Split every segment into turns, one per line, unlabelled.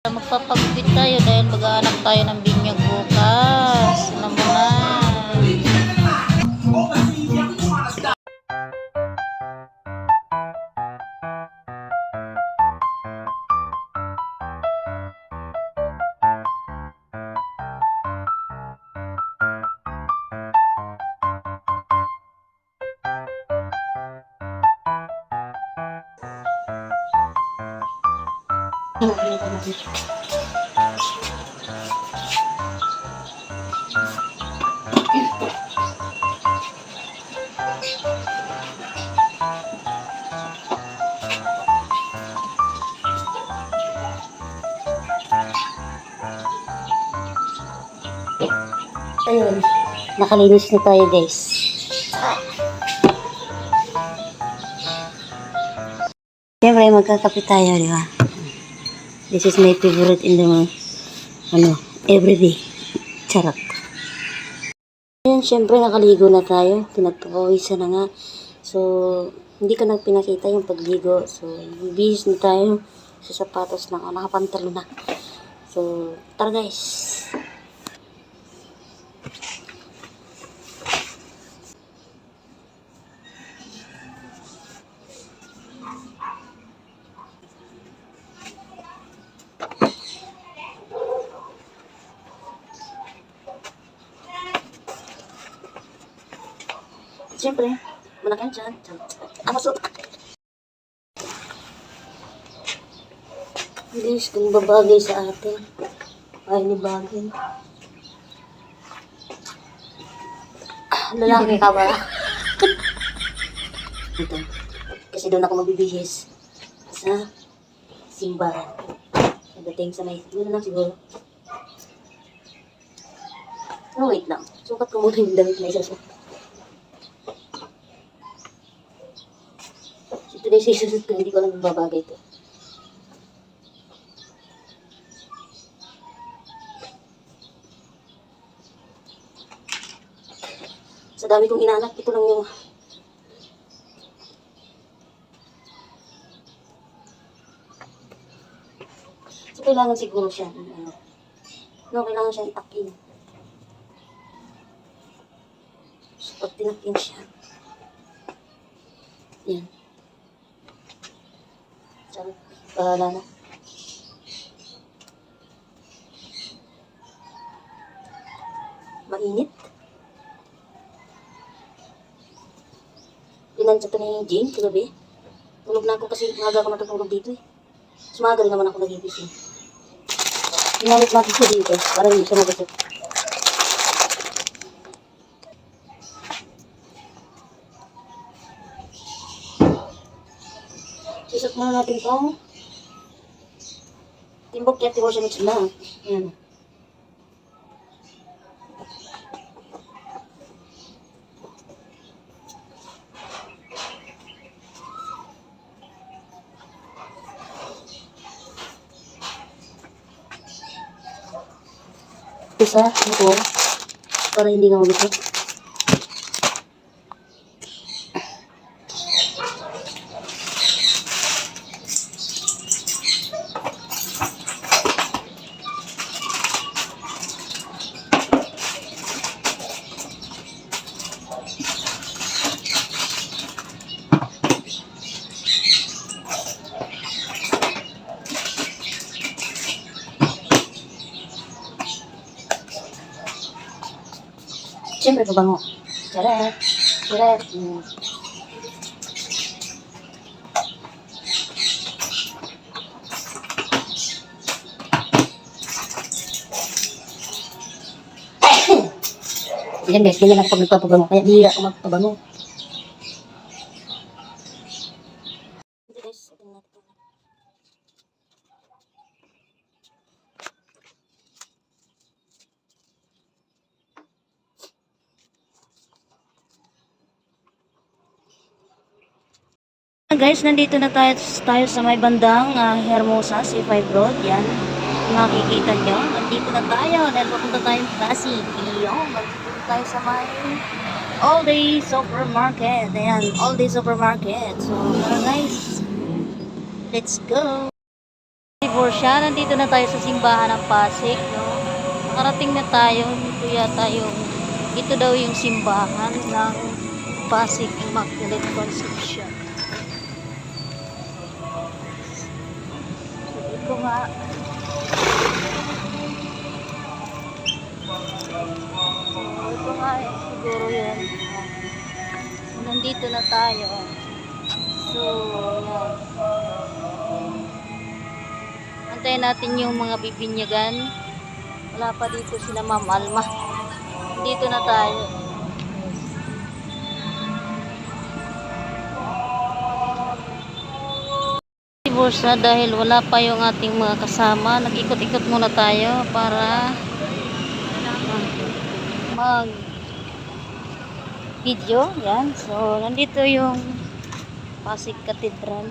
Magpapagupit tayo dahil mag-aanak tayo ng binyag bukas. Alam mo na.
Ayun, nakalinis na tayo guys. Siyempre magkakape tayo, di ba? This is my favorite in the everyday. Charot. Ayun, siyempre nakaligo na tayo. Pinagpapawisan na nga. So, hindi ko na pinakita yung pagligo. So, bihis na tayo sa sapatos lang. Nakapantalo na. So, tara guys. Siyempre, manakan dyan. Amasok. Bilis kung babagay sa atin. Ay, ni bagay. Lalaki ka ba? Ito. Kasi doon ako magbibihis sa simbahan. Pagdating sa may, doon lang siguro. Oh, wait lang. Sukat ko muna yung damit na isa. Today sa isusot ko, hindi ko lang babagay ito. Sa dami kong inanak, ito lang yung so kailangan siguro siya kailangan siya itakin. So pag tinakin siya, yan. Bahala na. Mainit. Pinansya to ni Jane kagabi. Tulog na ako kasi maaga ako natutulog dito eh. Mas maaga rin naman ako nagigising. Pinamit natin siya dito para hindi siya magasot. Sisot muna natin itong timbok yati ko siya mix na. Yan. Isa, ito, para hindi nga mabitot. Siyempre, pabango. Charet. Charet. Yan guys, ganyan ako pag nagpapabango. Kaya bihira ako magpabango. Guys, nandito na tayo sa may bandang Hermosa, C5 Road. Yan, makikita nyo. Nandito na tayo dahil papunta tayo sa Pasig. Nandito tayo sa may All Day Supermarket. Ayan, All Day Supermarket. So, tara guys, let's go.
Divorcia, nandito na tayo sa simbahan ng Pasig, no? Nakarating na tayo. Ito daw yung simbahan ng Pasig Immaculate Conception. So, ito nga. Ito nga siguro yun. Nandito na tayo. So, yan. Antayin natin yung mga bibinyagan. Wala pa dito sila Ma'am Alma. Dito na tayo. Divorce na dahil wala pa yung ating mga kasama. Nag-ikot-ikot muna tayo para mag video. Yan. So, nandito yung Pasig Cathedral.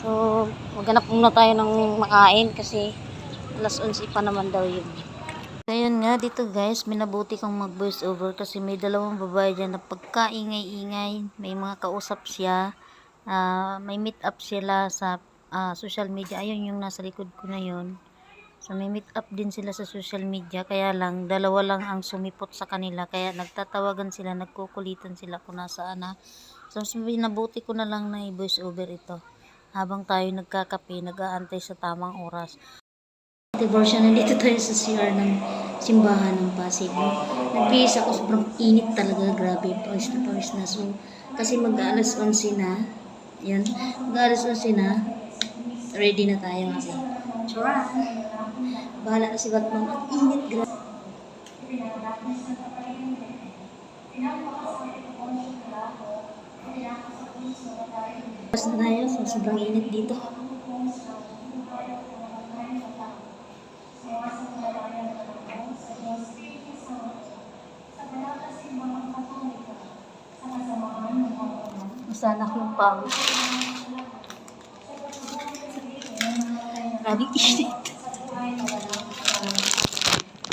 So, maghanap muna tayo ng makain kasi alas 11 pa naman daw yun. Ayun nga, dito guys, minabuti kong mag voice over kasi may dalawang babae dyan na pagkaingay-ingay. May mga kausap siya. May meet up sila sa social media. Ayun yung nasa likod ko na yun. So, may meet up din sila sa social media. Kaya lang, dalawa lang ang sumipot sa kanila. Kaya nagtatawagan sila, nagkukulitan sila kung nasaan na. So, minabuti ko na lang na i-voice over ito. Habang tayo nagkakape, nag-aantay sa tamang oras. Divorce, nandito tayo sa CR ng simbahan ng Pasig. Nagbihis ako, sobrang init talaga, grabe, pawis na. So, kasi mag-aalas 11 na, yan, mag-aalas 11 na, ready na tayo kasi. Tara! Bahala na si Batman, ang init, grabe. Basta tayo, so sobrang init dito. Masana akong pawis. Grabe init.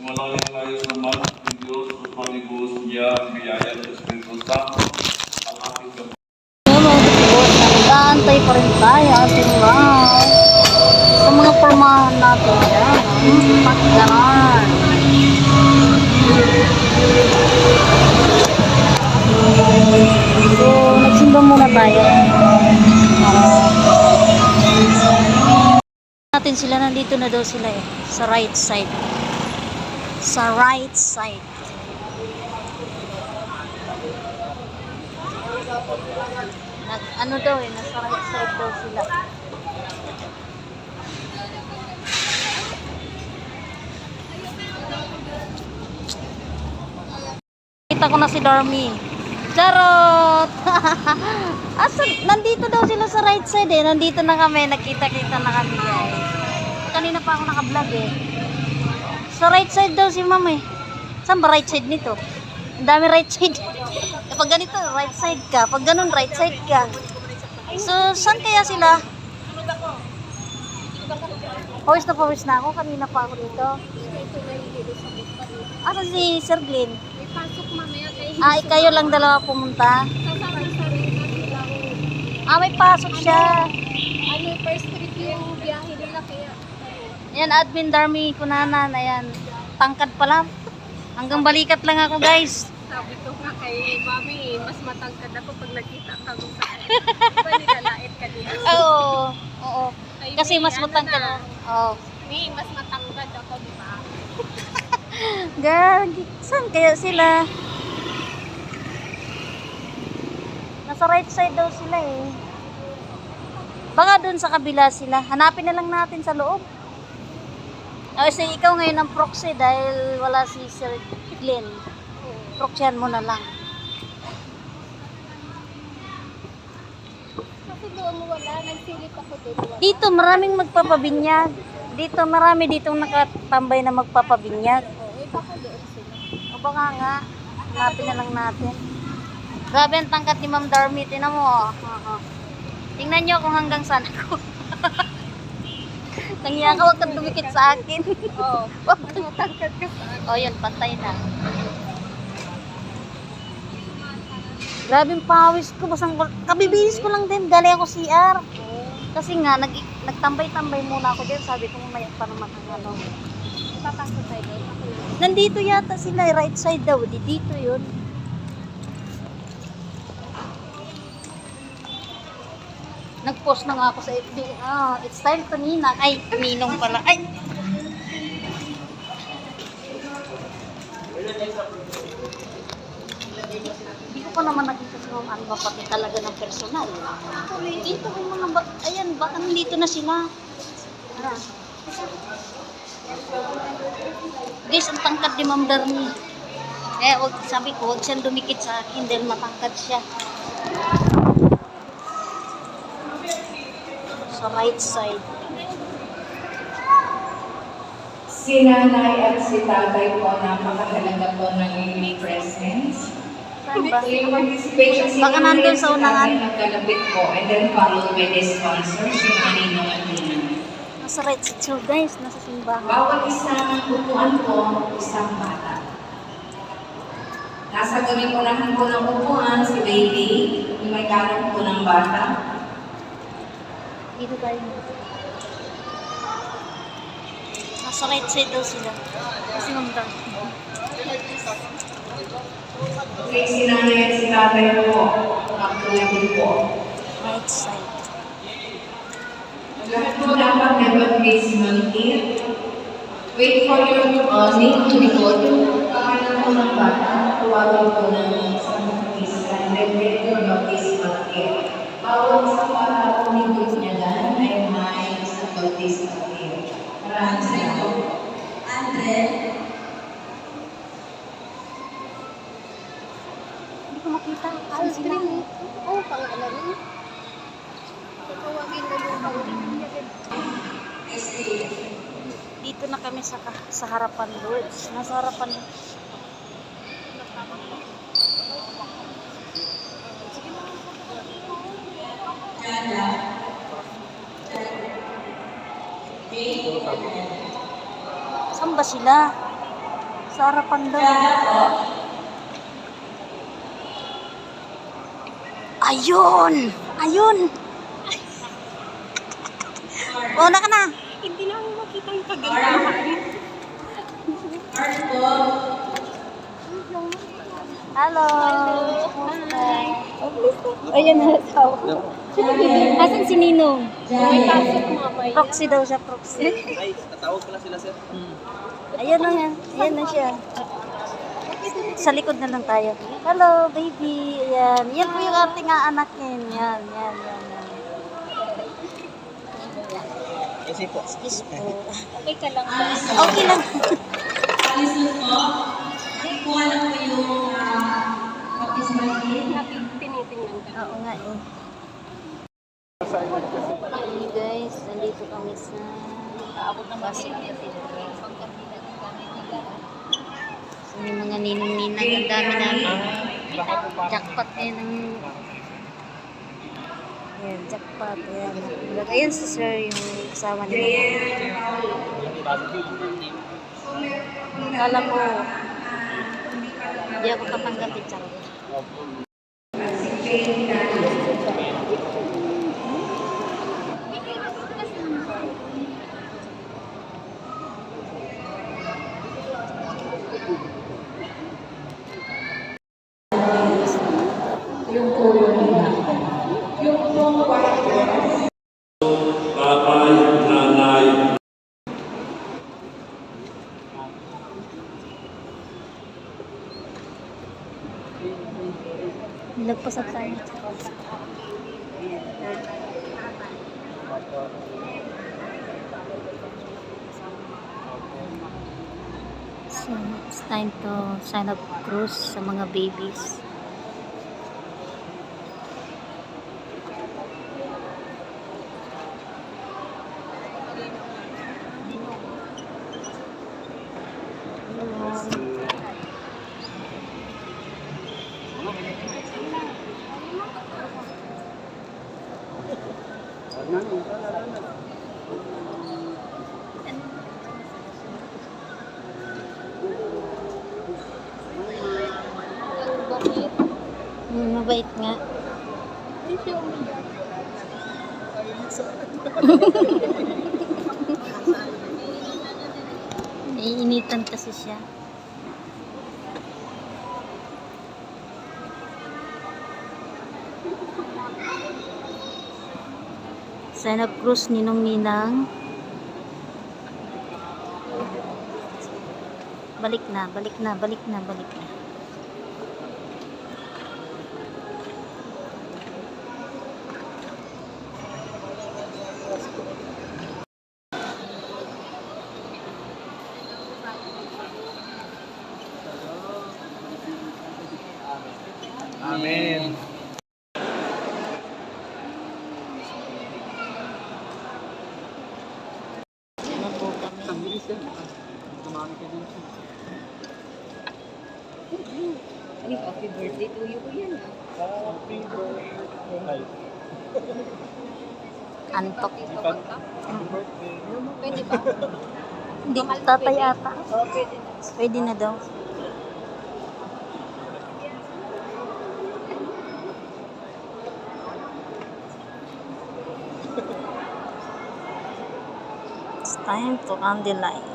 Malalong tayo naman ng Diyos at malibos niya ang biyaya ng Espiritu Santo ang ating kapatid.
Nag-aantay pa rin tayo ating live sa mga pormahan natin dyan. Pagkaran. So, nagsimba muna tayo. Natin sila, nandito na daw sila eh. Sa right side. Sa right side. Ano daw eh, nasa right side daw sila. Kita ko na si Darmy. Charot! Nandito daw sila sa right side eh. Nandito na kami, nakita-kita na kami guys. Kanina pa ako naka-vlog eh. Sa right side daw si ma'am eh. Saan ba right side nito? Ang dami right side. Kapag ganito, right side ka. Pag ganun, right side ka. So, saan kaya sila? Pawis na ako. Kanina pa ako dito. Asa si Sir Glenn?
May pasok mamaya kay
Kayo lang dalawa pumunta? May pasok siya.
ano, first trip yung biyahe nila kaya
Ayan, admin Darmy Kunanan. Ayan, tangkad pala. Hanggang balikat lang ako guys.
sabi ko nga kay mami, mas matangkad ako pag nakita ka kung saan. Diba nilalait ka niya?
Oo.
Ay,
Kasi
May,
mas matangkad.
na,
Oo.
May, mas matangkad ako, di ba?
Girl, saan kaya sila? Nasa right side daw sila eh. Baka dun sa kabila sila. Hanapin na lang natin sa loob. So ikaw ngayon ang proxy dahil wala si Sir Glenn. Proxyan mo na lang.
Kasi doon wala, nagsilip ako doon. Wala.
Dito maraming magpapabinyag. Dito marami ditong nakatambay na magpapabinyag.
Baka doon sila.
O baka nga, hanapin na lang natin. Grabe ang tangkat ni Ma'am Darmy. Tingnan mo. Tingnan nyo kung hanggang saan ako. Nangyaya ka, huwag kang dumikit sa akin.
Oo. Mas matangkad ka sa akin.
O yun, pantay na. Grabe yung pawis ko. Basang, kabibihis ko lang din. Galing ako CR. Kasi nga, nagtambay-tambay muna ako dyan. Sabi ko, mamaya pa naman ang ano.
Papasok tayo doon. Ako yun.
Nandito yata sila, right side daw. Dito yun. Nag-post na nga ako sa FB. It's time to Ninang. Ay, Ninong pala. Ay! Hindi ko pa naman nakita sa mga ano ba pati talaga ng personal. Dito yung mga ayan, baka nandito na sila. Ah. Guys, ang tangkad ni Ma'am Darnie. Sabi ko, huwag siyang dumikit sa akin dahil matangkad siya. Sa right side.
Si nanay at si tatay po, napakahalaga po ng inyong presence.
Saan ba?
So yung participation, si
Baka
nanay
nandun
at
sa
si
unahan.
tatay nagkalapit po, and then followed by the sponsor, si Maninong at Ninang.
Nasa right side. So guys, nasa simbahan.
Bawat isang upuan po, isang bata. Nasa gawing unahan po ng upuan, si baby, yung may karong po ng bata.
Dito tayo. Nasa right side daw sila. Kasi Ma'am Darnie.
Okay, si nanay at si tatay po, nagkalapit po.
Right side.
Lahat po dapat never face manipir. Wait for your name to be called. Pangalan po ng bata, tuwagin po ng isang baptista, and then get your baptist manipir. Bawat isang bata po nindot niya dan ay may isang baptist manipir. Maraming salamat. Andre,
Hindi ko makita. Saan
Ice
sila?
cream. Oh, pang-alam mo. Tatawagin na yung pang-alam.
Dito na kami sa harapan Lords. Nasa harapan. Saan ba sila? Sa harapan daw. Ayun! Ayun! Una ka na!
Hindi na ako makita yung kagandahan.
Hello!
Hi. Ayan na asawa.
Asan si Ninong?
May pasok mamaya.
Proxy daw siya, proxy.
Ay, tatawag pala sila, sir.
Ayan na yan. Ayan na siya. Sa likod na lang tayo. Hello, baby. Ayan. Yan po yung ating anak niya. Yan, yan, yan, yan.
Kasi po.
Kiss po.
Okay ka lang ba?
Okay lang.
Tinitingnan ka.
Oo nga eh. Hey guys, nandito kami sa bus. So, may mga ninong-ninang. Ang dami namin. Jackpot ngayon ang... Ayan, jackpot. Ayan. Ayan si sir yung kasama nila. Kala ko, hindi ako tatanggapin sa
Tatay, nanay,
Nagpasat tayo. So, it's time to sign up cruise sa mga babies. Mabait nga.
Hindi siya umiyak.
So, Naiinitan kasi siya. Sana Cruz, Ninong Ninang. Balik na, balik na, balik na, balik na.
Amen.
Ano po kami?
Ang bilis yan. Tumami ka din siya.
Happy birthday to you, yan.
Happy birthday.
Antok.
Happy birthday.
Pwede ba?
Hindi, tatay ata.
Oo, pwede na.
Pwede na daw. It's time to candlelight.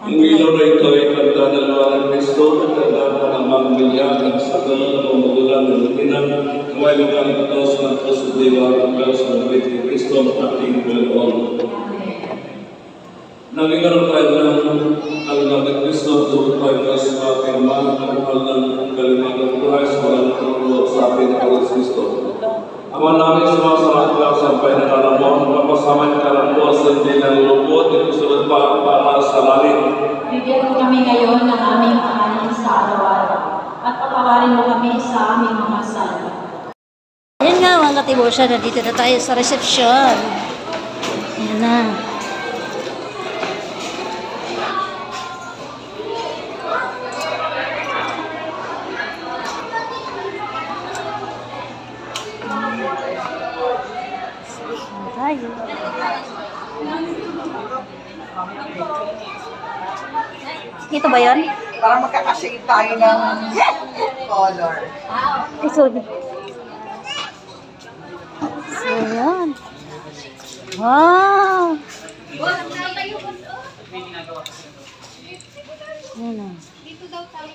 Inilaw na ito ay pagdadalawa ng Kristo at pagdadalawa ng mga bilyag sa ganun na pamagulan ng Luminan. Naway magaling ito sa ng Kristo Diwa at Diyos ng Kristo at ating Panginoon. Nagigaraw tayo ng kalinga ng Kristo at doon tayo sa ating mga kapal ng kalinga ng buhay sa walang trulo sa ating Kristo. Ama namin sumasalamat lang sa painalan mo, napasama ka lang po sa hindi ng lupot, ito sunod pa para sa langit.
Bigyan mo kami ngayon ng aming kanin sa araw-araw at patawarin mo kami sa aming mga sala.
Ayan nga mga katibosya, nandito na tayo sa reception. Ayan na. Tayo. Ito ba yun?
Para magkakashade tayo ng color.
Ay, sorry. So, yan. Wow! Yan na.
Dito daw tayo.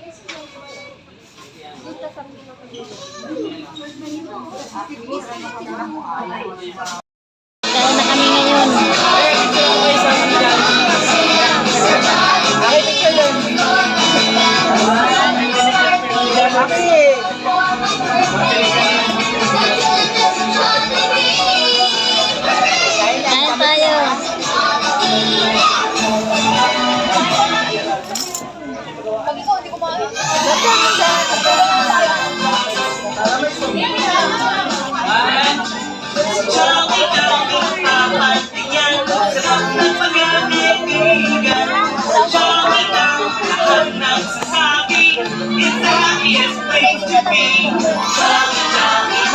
Dito sa
Kaya na kami ngayon. Kaya tayo.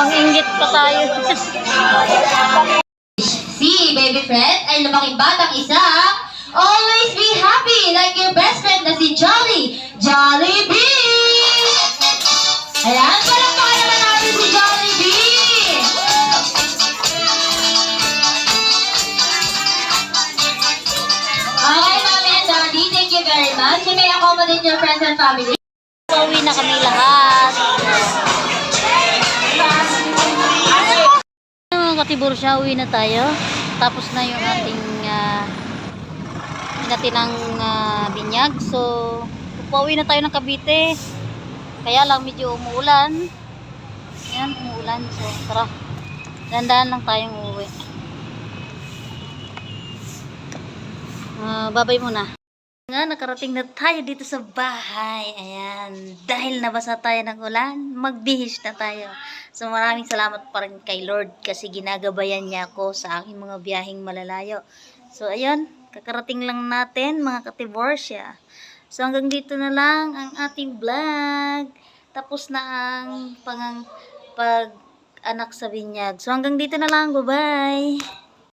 Manginggit pa tayo.
See, baby friend, ay lumaking batang isa. Always be happy like your best friend na si Jolly. Jollibee! Ayan, palakpakan naman natin si Jollibee! Okay, Mami and Daddy, thank you very much. You may accommodate your friends and family.
Pauwi na kami lahat. Mga katibursya, uwi na tayo. Tapos na yung ating natinang binyag. So, pauwi na tayo ng Cavite. Kaya lang medyo umuulan. Ayan, umuulan. So, tara. Dandahan lang tayong uuwi. Babay muna. Nga, nakarating na tayo dito sa bahay. Ayan. Dahil nabasa tayo ng ulan, magbihis na tayo. So, maraming salamat pa rin kay Lord kasi ginagabayan niya ako sa aking mga biyaheng malalayo. So, ayun. Kakarating lang natin, mga katiborsya. So, hanggang dito na lang ang ating vlog. Tapos na ang pag-anak sa binyag. So, hanggang dito na lang. Bye-bye!